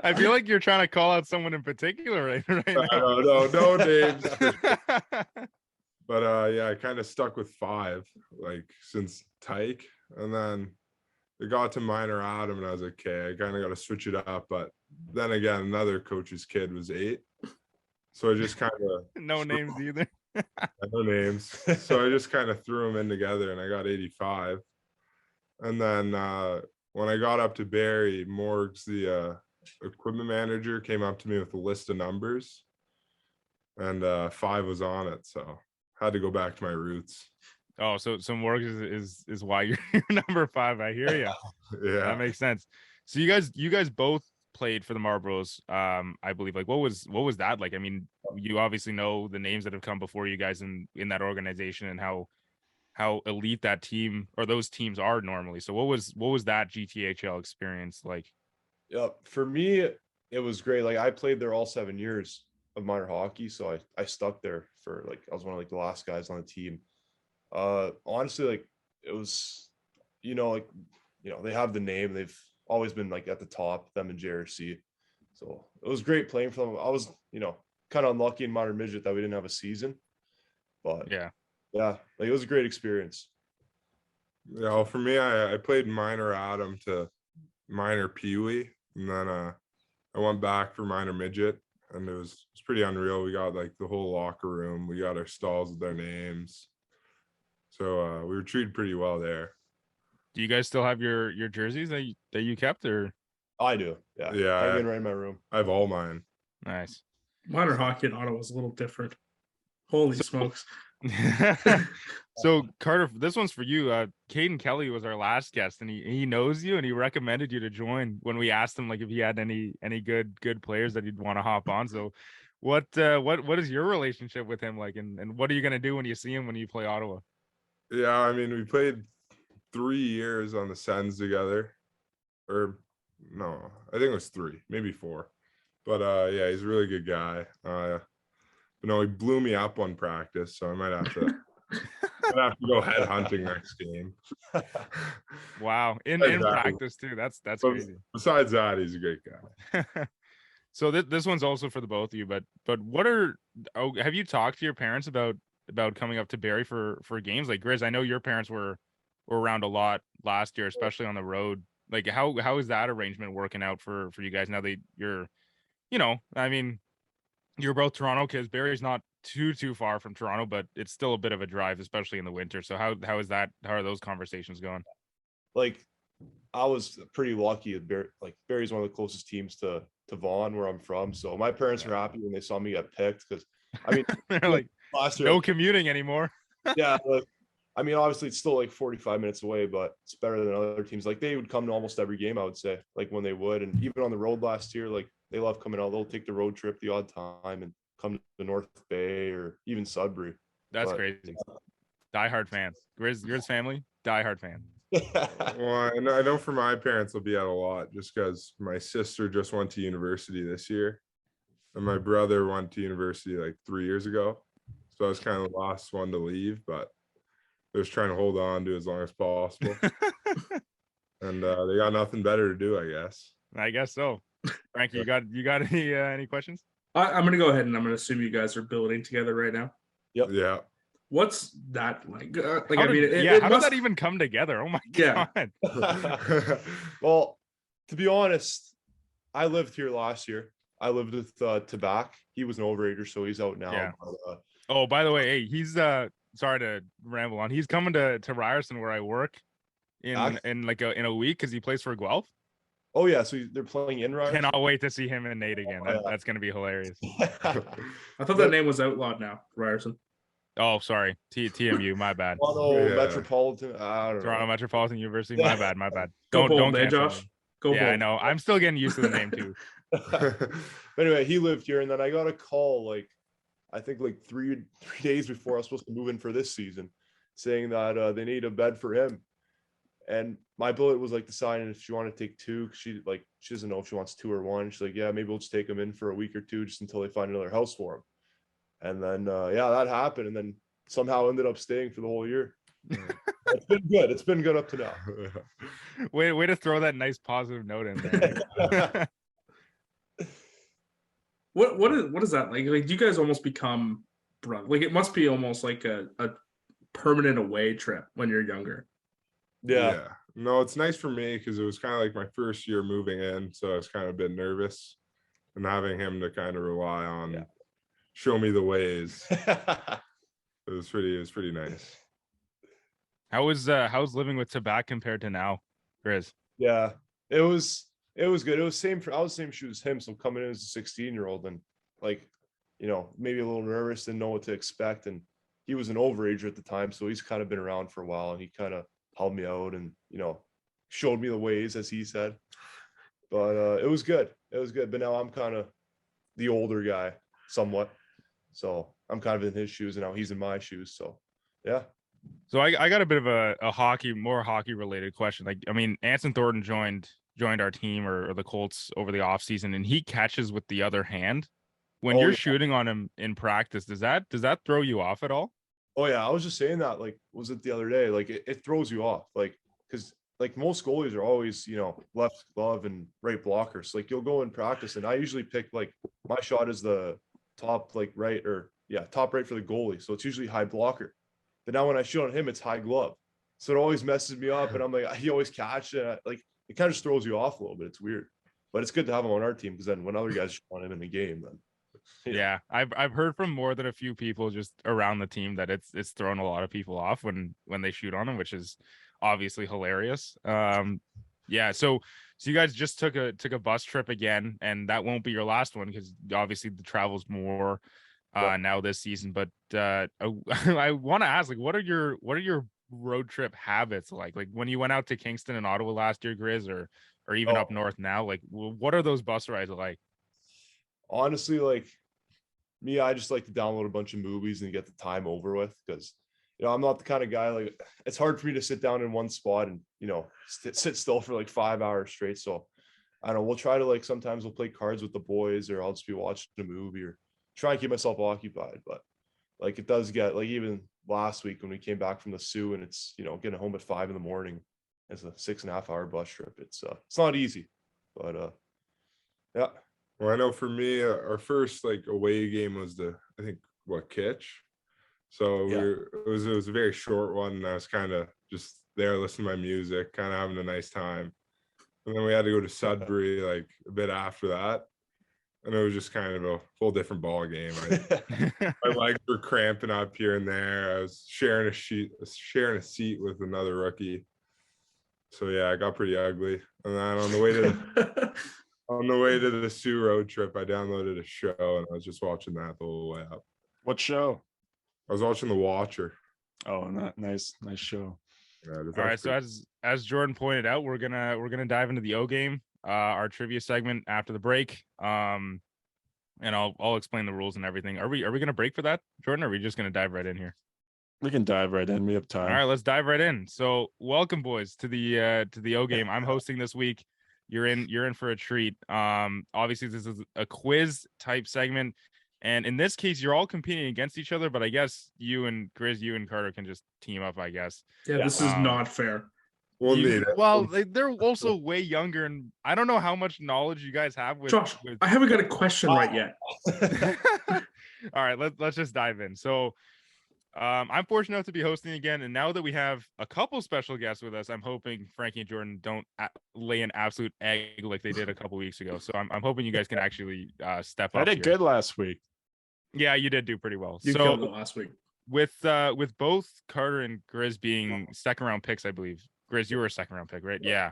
I feel like you're trying to call out someone in particular right now. No names. But yeah, I kind of stuck with 5, like since Tyke, and then it got to minor Adam, and I was like, okay, I kind of got to switch it up. But then again, another coach's kid was 8, so I just kind of no names either. No names. So I just kind of threw them in together, and I got 85. And then when I got up to Barrie, Morgs, the equipment manager, came up to me with a list of numbers, and 5 was on it. So had to go back to my roots. Oh, so Morgs is why you're number 5. I hear you. Yeah, that makes sense. So you guys both played for the Marlboros, I believe. Like, what was that like? I mean, you obviously know the names that have come before you guys in that organization and how elite that team or those teams are normally. So what was that GTHL experience like? Yeah, for me, it was great. Like I played there all 7 years of minor hockey, so I stuck there for like I was one of like the last guys on the team. Honestly, like it was, they have the name. They've always been like at the top, them and JRC. So it was great playing for them. I was, kind of unlucky in minor midget that we didn't have a season, but yeah, like it was a great experience. Yeah, well, for me, I played minor Adam to minor Pee Wee, and then I went back for minor midget, and it was pretty unreal. We got like the whole locker room. We got our stalls with their names. So we were treated pretty well there. Do you guys still have your jerseys that you kept, or? I do. Yeah. Yeah. I'm in right in my room. I have all mine. Nice. Minor hockey in Ottawa was a little different. Holy smokes. So Carter, this one's for you. Caden Kelly was our last guest, and he knows you, and he recommended you to join when we asked him like if he had any good players that he'd want to hop on. So what is your relationship with him like, and what are you gonna do when you see him when you play Ottawa? Yeah, I mean, we played 3 years on the Sens together, or no, I think it was 3, maybe 4. But yeah, he's a really good guy. But no, he blew me up on practice, so I might have to go head hunting next game. Wow, in practice too. That's crazy. Besides that, he's a great guy. So this one's also for the both of you. But have you talked to your parents about coming up to Barrie for games? Like Grizz, I know your parents were around a lot last year, especially on the road. Like how is that arrangement working out for you guys now that you're, I mean, you're both Toronto kids. Barrie's not too far from Toronto, but it's still a bit of a drive, especially in the winter. So how is that? How are those conversations going? Like I was pretty lucky. Barrie's one of the closest teams to Vaughan, where I'm from. So my parents were happy when they saw me get picked because I mean, they're like, last year, no commuting anymore. Yeah, I mean, obviously it's still like 45 minutes away, but it's better than other teams. Like they would come to almost every game, I would say, like when they would. And even on the road last year, like they love coming out. They'll take the road trip the odd time and come to North Bay or even Sudbury. That's crazy. Diehard fans. Grizz family, diehard fans. Well, I know for my parents, will be out a lot just because my sister just went to university this year, and my brother went to university like 3 years ago. So I was kind of the last one to leave, but I was trying to hold on to as long as possible. And they got nothing better to do, I guess. I guess so. Frankie, you got any questions? I'm gonna go ahead and I'm gonna assume you guys are building together right now. Yep. Yeah. What's that like? Like, How I mean, did, it how must, did that even come together? Oh my Yeah. god. Well, to be honest, I lived here last year. I lived with Tabak. He was an overager, so he's out now. Yeah. But, Oh, by the way, hey, he's sorry to ramble on. He's coming to Ryerson where I work in a week because he plays for Guelph. oh yeah, so they're playing in Ryerson. Cannot wait to see him and Nate again. That's gonna be hilarious. I thought that name was outlawed now, Ryerson. Oh, sorry. TMU, my bad. Toronto Yeah. Metropolitan. I don't Toronto know. Metropolitan University, my bad. Go Don't bold, eh, cancel Josh? me. Go Yeah, I bold. know. I'm still getting used to the name too. But anyway, he lived here, and then I got a call like I think like three days before I was supposed to move in for this season, saying that they need a bed for him. And my bullet was like deciding if she wanted to take two. She doesn't know if she wants two or one. She's like, yeah, maybe we'll just take him in for a week or two just until they find another house for him. And then that happened, and then somehow ended up staying for the whole year. It's been good. It's been good up to now. Way to throw that nice positive note in there. What is that like? Like, do you guys almost become brother? Like, it must be almost like a permanent away trip when you're younger. Yeah. No, it's nice for me because it was kind of like my first year moving in, so I was kind of a bit nervous, and having him to kind of rely on, show me the ways. It was pretty nice. How's living with Tabak compared to now, Grizz? Yeah, it was good. It was I was the same shoes as him. So coming in as a 16-year-old and like, maybe a little nervous, didn't know what to expect. And he was an overager at the time, so he's kind of been around for a while, and he kind of helped me out and showed me the ways, as he said. But it was good. It was good. But now I'm kind of the older guy, somewhat. So I'm kind of in his shoes, and now he's in my shoes. So yeah. So I got a bit of a more hockey related question. Like, I mean, Anson Thornton joined our team or the Colts over the offseason, and he catches with the other hand. When you're shooting on him in practice, does that throw you off at all? Oh yeah, I was just saying that. Like, was it the other day? Like, it throws you off. Like, because like most goalies are always left glove and right blockers. Like, you'll go in practice, and I usually pick like my shot is the top right top right for the goalie, so it's usually high blocker. But now when I shoot on him, it's high glove. So it always messes me up. And I'm like, he always catch it. Like, it kind of just throws you off a little bit. It's weird. But it's good to have him on our team because then when other guys shoot on him in the game, then yeah. I've heard from more than a few people just around the team that it's thrown a lot of people off when they shoot on him, which is obviously hilarious. Yeah, so you guys just took a bus trip again, and that won't be your last one because obviously the travel's more now this season. But I want to ask, like, what are your road trip habits like? Like when you went out to Kingston and Ottawa last year, Grizz, or even up north now, like what are those bus rides like? Honestly, like me, I just like to download a bunch of movies and get the time over with because I'm not the kind of guy, like, it's hard for me to sit down in one spot and sit still for like 5 hours straight. So I don't know, we'll try to, like, sometimes we'll play cards with the boys, or I'll just be watching a movie or try and keep myself occupied. But like, it does get, like, even last week when we came back from the Sioux and it's getting home at 5 a.m. It's a 6.5 hour bus trip. It's not easy, but yeah. Well, I know for me, our first like away game was Kitch. So it was a very short one, and I was kind of just there listening to my music, kind of having a nice time. And then we had to go to Sudbury like a bit after that, and it was just kind of a whole different ball game. My legs were cramping up here and there. I was sharing a seat with another rookie. So yeah, it got pretty ugly. And then on the way to the Sioux road trip, I downloaded a show and I was just watching that the whole way up. What show? I was watching The Watcher. Oh, nice show. Yeah, all right, so as Jordan pointed out, we're gonna dive into the O game, our trivia segment after the break. And I'll explain the rules and everything. Are we gonna break for that, Jordan, or are we just gonna dive right in here? We can dive right in. We have time. All right, let's dive right in. So, welcome, boys, to the O game. I'm hosting this week. You're in for a treat. Obviously, this is a quiz type segment, and in this case, you're all competing against each other. But I guess you and Carter can just team up. I guess. Yeah, this is not fair. We'll need it. Well, they're also way younger, and I don't know how much knowledge you guys have with. Josh, I haven't got a question right yet. All right, let's just dive in. So. I'm fortunate enough to be hosting again, and now that we have a couple special guests with us, I'm hoping Frankie and Jordan don't lay an absolute egg like they did a couple weeks ago. So I'm hoping you guys can actually step up. I did good last week. Yeah, you did do pretty well. You killed it last week. With both Carter and Grizz being second round picks, I believe. Grizz, you were a second round pick, right? Yeah.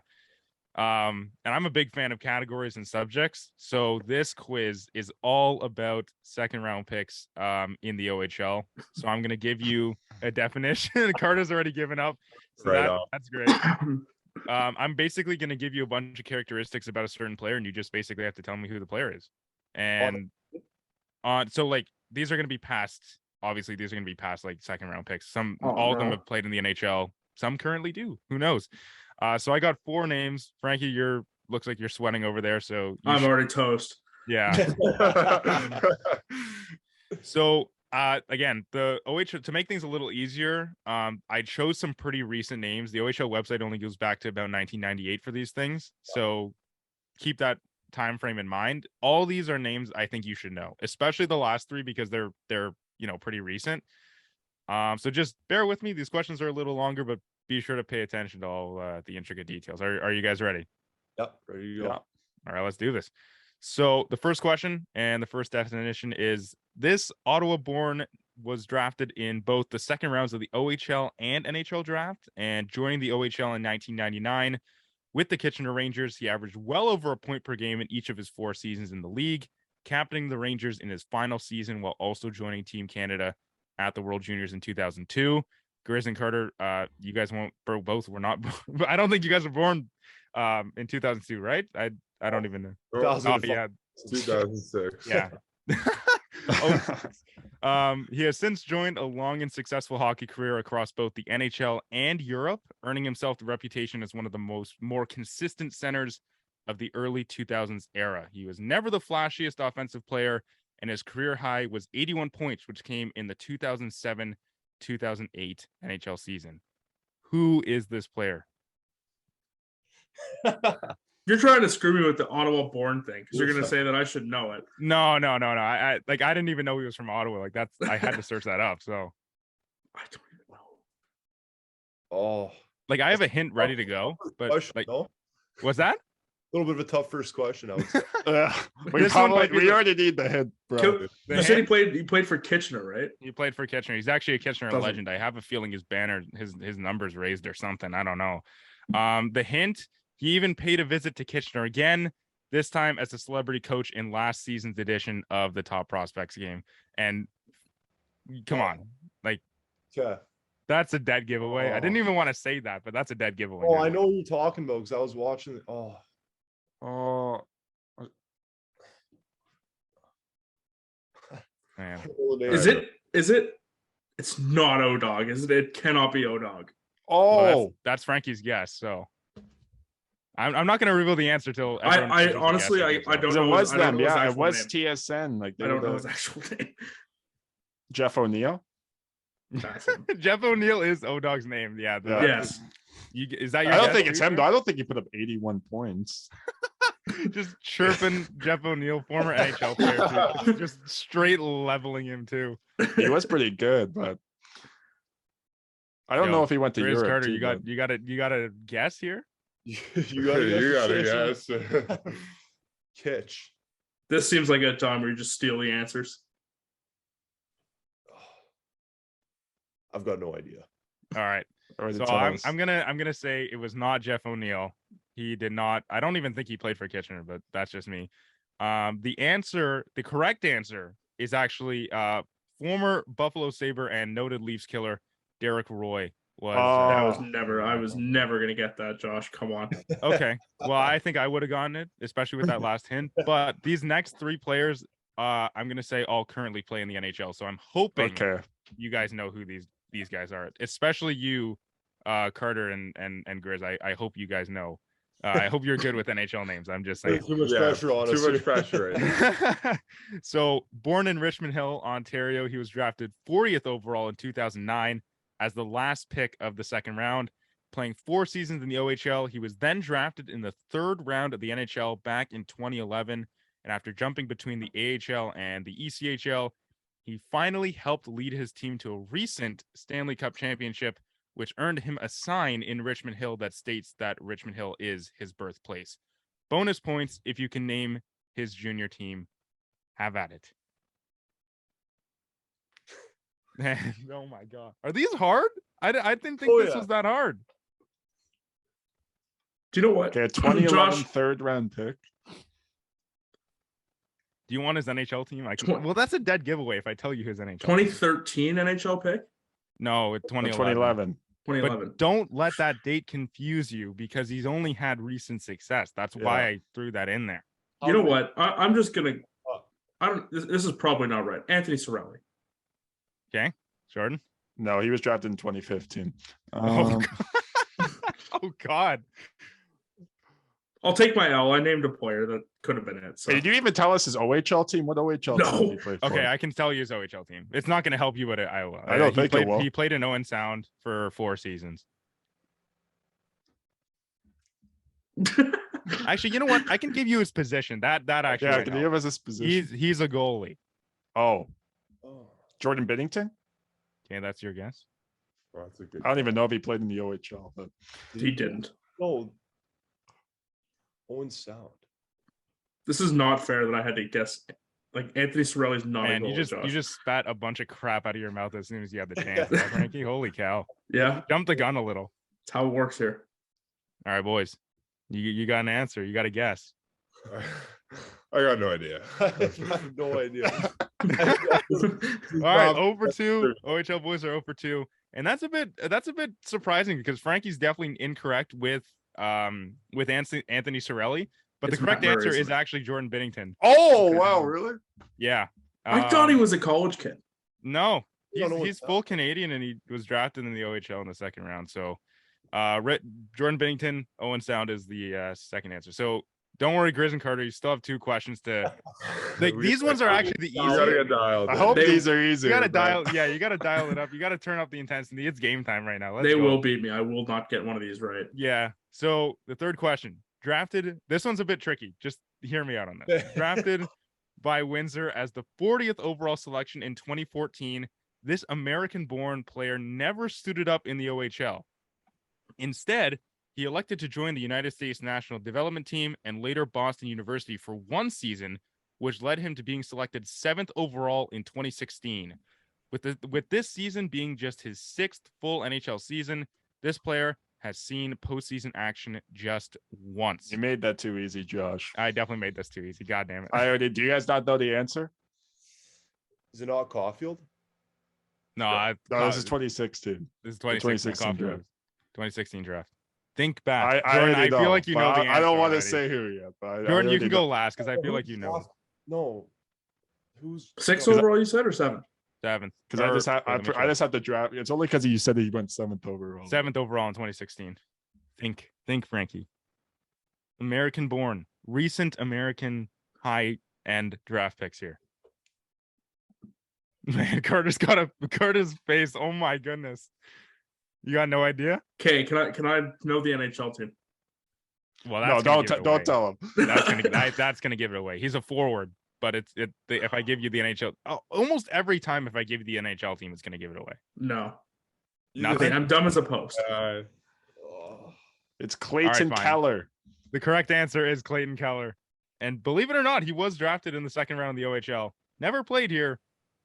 And I'm a big fan of categories and subjects. So this quiz is all about second round picks in the OHL. So I'm going to give you a definition. Carter's already given up. So that's great. I'm basically going to give you a bunch of characteristics about a certain player, and you just basically have to tell me who the player is. And so like these are going to be past. Obviously, these are going to be past like second round picks. All of them have played in the NHL. Some currently do. Who knows? So I got 4 names. Frankie, looks like you're sweating over there. So I'm already toast. Yeah. So again, the OHL, to make things a little easier, I chose some pretty recent names. The OHL website only goes back to about 1998 for these things. So keep that time frame in mind. All these are names I think you should know, especially the last 3 because they're pretty recent. So just bear with me. These questions are a little longer, but be sure to pay attention to all the intricate details. Are you guys ready? Yep, ready to go. Yeah. All right, let's do this. So the first question and the first definition is: this Ottawa-born was drafted in both the second rounds of the OHL and NHL draft, and joining the OHL in 1999 with the Kitchener Rangers. He averaged well over a point per game in each of his 4 seasons in the league, captaining the Rangers in his final season while also joining Team Canada at the World Juniors in 2002. Grizz and Carter, you guys were not. I don't think you guys were born in 2002, right? I don't even know. Oh, yeah, 2006. Yeah. He has since joined a long and successful hockey career across both the NHL and Europe, earning himself the reputation as one of the more consistent centers of the early 2000s era. He was never the flashiest offensive player, and his career high was 81 points, which came in the 2007-2008 NHL season. Who is this player? You're trying to screw me with the Ottawa-born thing because you're going to say that I should know it. No. I didn't even know he was from Ottawa. Like I had to search that up. So I don't even know. Oh, like I have a hint ready to go, but like, what's that? A little bit of a tough first question, I would say. We already need the hit, bro. You said he played for Kitchener, right? He played for Kitchener. He's actually a Kitchener legend. I have a feeling his banner, his numbers raised or something. I don't know. The hint: he even paid a visit to Kitchener again, this time as a celebrity coach in last season's edition of the Top Prospects game. And come on, like, that's a dead giveaway. I didn't even want to say that, but that's a dead giveaway. Oh, I know what you're talking about because I was watching it. Man. Is it? It's not O-Dog, is it? It cannot be O-Dog. Well, that's Frankie's guess. So I'm not going to reveal the answer till I honestly I don't know. It was them. Yeah, it was TSN. Like I don't know his actual name. Jeff O'Neill. Jeff O'Neill is O-Dog's name. Yeah. Yes. Is that your? I don't think it's him. I don't think he put up 81 points. Just chirping Jeff O'Neill, former NHL player, too. Just straight leveling him too. He was pretty good, but I don't know if he went to Europe. Carter, too, you got a guess here. You got a guess. Kitch. This seems like a time where you just steal the answers. I've got no idea. All right. So I'm gonna say it was not Jeff O'Neill. He did not. I don't even think he played for Kitchener, but that's just me. The correct answer is actually former Buffalo Sabre and noted Leafs killer Derek Roy. I was never gonna get that, Josh. Come on. Okay. Well, I think I would have gotten it, especially with that last hint. But these next 3 players, I'm gonna say all currently play in the NHL. So I'm hoping you guys know who these these guys are, especially you, Carter and Grizz. I hope you guys know. I hope you're good with NHL names. I'm just saying. Too much pressure on us. Too much pressure. Right? So, born in Richmond Hill, Ontario, he was drafted 40th overall in 2009 as the last pick of the second round. Playing 4 seasons in the OHL, he was then drafted in the 3rd round of the NHL back in 2011. And after jumping between the AHL and the ECHL, he finally helped lead his team to a recent Stanley Cup championship, which earned him a sign in Richmond Hill that states that Richmond Hill is his birthplace. Bonus points if you can name his junior team. Have at it. Oh my God. Are these hard? I didn't think this was that hard. Do you know what? Okay, 2011 third round pick. Do you want his NHL team? Well, that's a dead giveaway if I tell you his NHL 2013 NHL pick? No, it's 2011. 2011. But don't let that date confuse you because he's only had recent success. That's why I threw that in there. You know what? I'm just gonna. This is probably not right. Anthony Cirelli. Okay, Jordan. No, he was drafted in 2015. Oh God. I'll take my L. I named a player that could have been it. So. Hey, did you even tell us his OHL team? What OHL team did he play for? Okay, I can tell you his OHL team. It's not going to help you with Iowa. I don't think it will. He played in Owen Sound for 4 seasons. Actually, you know what? I can give you his position. That actually. Yeah, can you give us his position? He's a goalie. Oh. Jordan Binnington? Okay, that's your guess. Oh, that's a good I don't even know if he played in the OHL, but he didn't. No. Owen Sound. This is not fair that I had to guess. Like Anthony Cirelli's not a goalie. You just spat a bunch of crap out of your mouth as soon as you had the chance, Frankie. Holy cow! Yeah, jumped the gun a little. That's how it works here. All right, boys. You got an answer. You got a guess. I got no idea. I have no idea. All right, 0-2. OHL boys are 0-2, and that's a bit surprising because Frankie's definitely incorrect with Anthony Cirelli, but the correct answer is actually Jordan Binnington. Oh wow, really? Yeah. I thought he was a college kid. No, he's full Canadian, and he was drafted in the OHL in the 2nd round. So, Jordan Binnington, Owen Sound is the second answer. So. Don't worry, Grizz and Carter. You still have 2 questions to. Like these ones are actually the easiest. You gotta get dialed. I hope these are easy. You gotta dial. Yeah, you gotta dial it up. You gotta turn up the intensity. It's game time right now. They will beat me. I will not get one of these right. Yeah. So the 3rd question: drafted. This one's a bit tricky. Just hear me out on this. Drafted by Windsor as the 40th overall selection in 2014. This American-born player never suited up in the OHL. Instead, he elected to join the United States National Development Team and later Boston University for 1 season, which led him to being selected 7th overall in 2016. With this season being just his 6th full NHL season, this player has seen postseason action just once. You made that too easy, Josh. I definitely made this too easy. God damn it. Do you guys not know the answer? Is it not Caulfield? No, this is 2016. This is 2016 draft. 2016 draft. Think back. I feel like you know the answer. I don't want to already. say who yet. But Jordan, you can go last because I feel like you know. No. Who's 6th overall? You said or 7th? 7th. Because I just have to draft. It's only because you said that he went 7th overall. 7th overall in 2016. Think, Frankie. American-born, recent American high-end draft picks here. Man, Carter's face. Oh my goodness. You got no idea? Okay, can I know the NHL team? Well, that's don't tell him. That's gonna give it away. He's a forward, but if I give you the NHL, almost every time if I give you the NHL team, it's gonna give it away. No, nothing. I'm dumb as a post. It's Clayton Keller. The correct answer is Clayton Keller, and believe it or not, he was drafted in the 2nd round of the OHL. Never played here,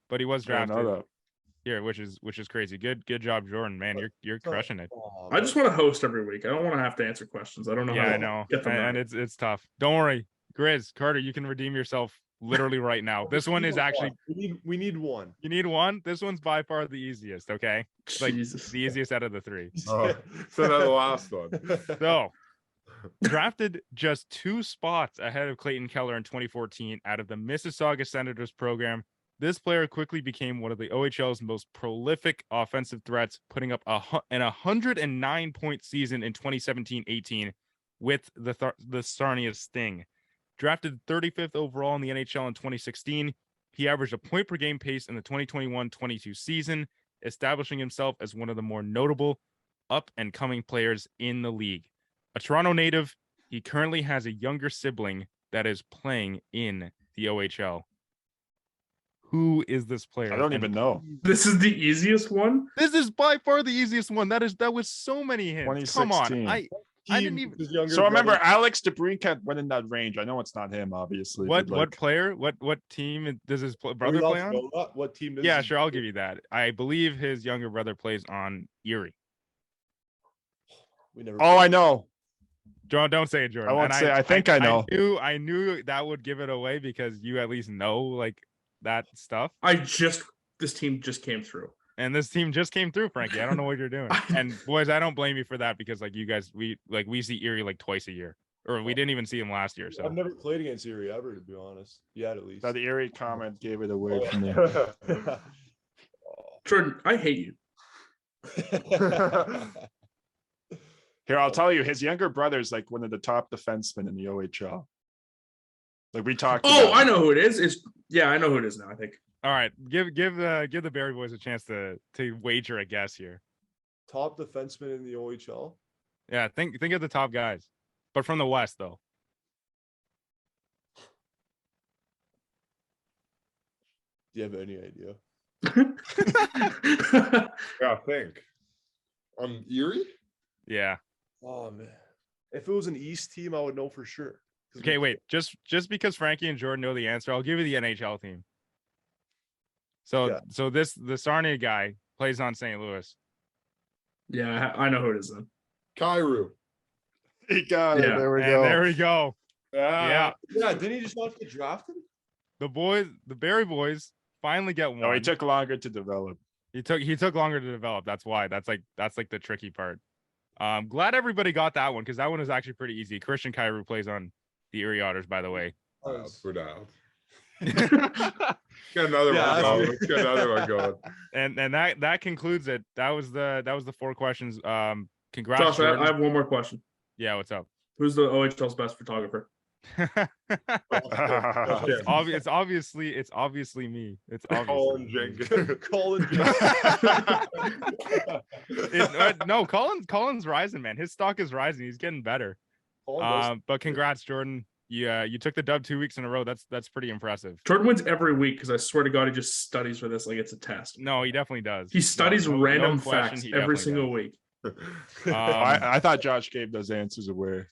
but he was drafted. Here, which is crazy. Good job, Jordan. Man, you're crushing it. I just want to host every week. I don't want to have to answer questions. I don't know how to get them and it's tough. Don't worry, Grizz, Carter, you can redeem yourself literally right now. This one is actually we need one. You need one. This one's by far the easiest. Okay, it's like the easiest out of the 3. Oh, so that's the last one. So drafted just 2 spots ahead of Clayton Keller in 2014 out of the Mississauga Senators program. This player quickly became one of the OHL's most prolific offensive threats, putting up an 109-point season in 2017-18 with the Sarnia Sting. Drafted 35th overall in the NHL in 2016, he averaged a point per game pace in the 2021-22 season, establishing himself as one of the more notable up-and-coming players in the league. A Toronto native, he currently has a younger sibling that is playing in the OHL. Who is this player? I don't even know. This is the easiest one. This is by far the easiest one. That was so many hints. Come on. 2016. I didn't even. So remember, Alex DeBrincat went in that range. I know it's not him, obviously. What player? What team does his brother play on? What team is? Yeah, sure. I'll give you that. I believe his younger brother plays on Erie. We never. Oh, I know. John, don't say it, Jordan. I won't say. I think I know. I knew that would give it away because you at least know like that stuff. This team just came through. And this team just came through, Frankie. I don't know what you're doing. And boys, I don't blame you for that because like you guys, we see Erie like twice a year, or we didn't even see him last year. So I've never played against Erie ever, to be honest. Yeah, at least. Now, the Erie comment gave it away from me. Jordan, I hate you. Here, I'll tell you, his younger brother's like one of the top defensemen in the OHL. Like we talked. Oh, I know who it is. I know who it is now. I think. All right, give the Barrie boys a chance to wager a guess here. Top defenseman in the OHL. Yeah, think of the top guys, but from the West though. Do you have any idea? Yeah, think. Erie? Yeah. Oh man, if it was an East team, I would know for sure. Okay, wait. Just because Frankie and Jordan know the answer, I'll give you the NHL team. So the Sarnia guy plays on St. Louis. Yeah, I know who it is then. Kyrou. He got it. Yeah. There we And go. there we go. Yeah. Yeah, didn't he just not get drafted? The Barrie boys finally get one. No, he took longer to develop. He took longer to develop. That's why. That's like the tricky part. Glad everybody got that one because that one was actually pretty easy. Christian Kyrou plays on the Erie Otters, by the way. For now. Got another one going. Let's get another one going. And that concludes it. That was the 4 questions. Congrats, Josh, Jordan. I have one more question. Yeah, what's up? Who's the OHL's best photographer? It's obviously me. It's Colin obviously Jenkins. Colin. no, Colin's rising, man. His stock is rising. He's getting better. But congrats, Jordan. You took the dub 2 weeks in a row. That's pretty impressive. Jordan wins every week because I swear to God, he just studies for this like it's a test. No, he definitely does. He studies random question, facts he every definitely single does. week. I thought Josh gave those answers away.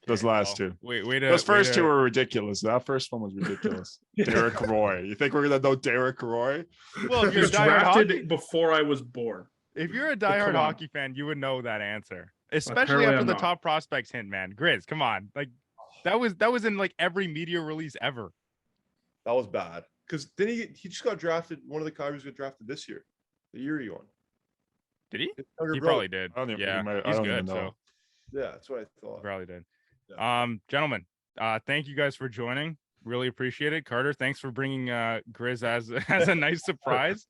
Those last two. Those first two were ridiculous. That first one was ridiculous. Derek Roy. You think we're gonna know Derek Roy? Well, He was drafted before I was born. If you're a Come diehard on. hockey fan, you would know that answer, especially Apparently after I'm the not. top prospects hint, man. Grizz, come on, like that was in like every media release ever. That was bad because then he just got drafted. One of the Kyrous got drafted this year, the Erie one. Did he? His younger He brother. probably did. I don't even- Yeah, he might- I he's don't even good. know. So Yeah, that's what I thought. probably did. Yeah. Gentlemen, thank you guys for joining. Really appreciate it. Carter, thanks for bringing Grizz as a nice surprise.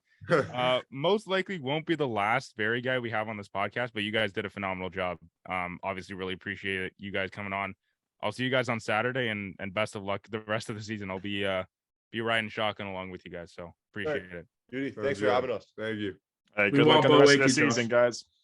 Most likely won't be the last Barrie guy we have on this podcast, but you guys did a phenomenal job. Obviously really appreciate it, you guys coming on. I'll see you guys on Saturday and best of luck the rest of the season. I'll be riding shotgun along with you guys, so appreciate it. Judy, thanks for having us. Thank you. Hey, We good luck want on the rest of Bo the Wakey, Josh. season, guys.